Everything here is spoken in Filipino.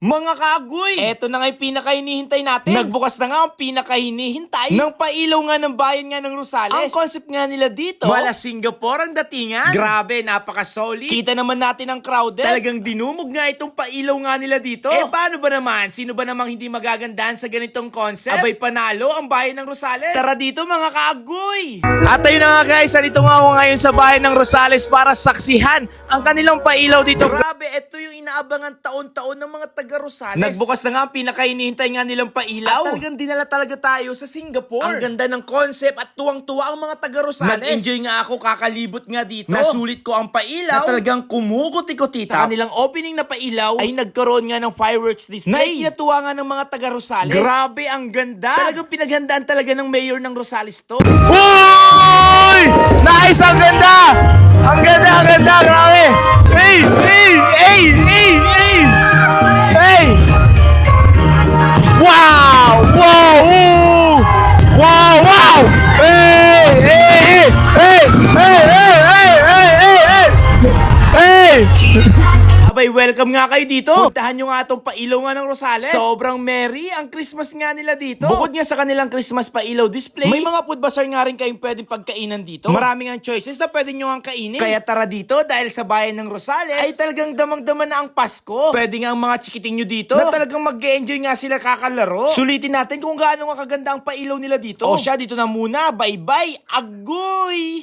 Mga kaagoy! Eto na nga yung pinakahinihintay natin. Nagbukas na nga ang pinakahinihintay ng pailaw nga ng bayan nga ng Rosales. Ang concept nga nila dito, mala Singapore ang datingan. Grabe, napaka-solid. Kita naman natin ang crowded. Talagang dinumog nga itong pailaw nga nila dito. Eh paano ba naman? Sino ba namang hindi magagandahan sa ganitong concept? Abay panalo ang bayan ng Rosales. Tara dito mga kaagoy! At ayun na nga guys, andito nga ako ngayon sa bayan ng Rosales para saksihan ang kanilang pailaw dito. Grabe, ito yung inaabangan taon-taon ng mga taga Rosales. Nagbukas na nga ang pinakahinihintay nga nilang pailaw. At talagang dinala talaga tayo sa Singapore. Ang ganda ng concept at tuwang-tuwa ang mga taga Rosales. Nag-enjoy nga ako, kakalibot nga dito. Nasulit ko ang pailaw. Na talagang kumugot-ikotita. Sa kanilang opening na pailaw ay nagkaroon nga ng fireworks display. Na ikinatuwa nga ng mga taga Rosales. Grabe, ang ganda. Talagang pinaghandaan talaga ng mayor ng Rosales to. Uy! Nice! Ang ganda! Ang ganda! Ang ganda! Grabe! Hey! Hey! Hey! Hey! Hey! Hey! Wow! Wow! Ooh! Wow! Wow! Hey! Hey! Hey! Hey! Hey! Hey! Hey! Hey! Hey! Abay, welcome nga kayo dito. Puntahan nyo nga itong pailaw nga ng Rosales. Sobrang merry ang Christmas nga nila dito. Bukod nga sa kanilang Christmas pailaw display, may mga food bazaar nga rin kayong pwedeng pagkainan dito. Maraming ang choices na pwede nyo ang kainin. Kaya tara dito dahil sa bayan ng Rosales ay talagang damang-dama na ang Pasko. Pwede nga ang mga chikiting nyo dito na talagang mag-enjoy nga sila kakalaro. Sulitin natin kung gaano nga kaganda ang pailaw nila dito. O siya, dito na muna. Bye-bye. Agoy!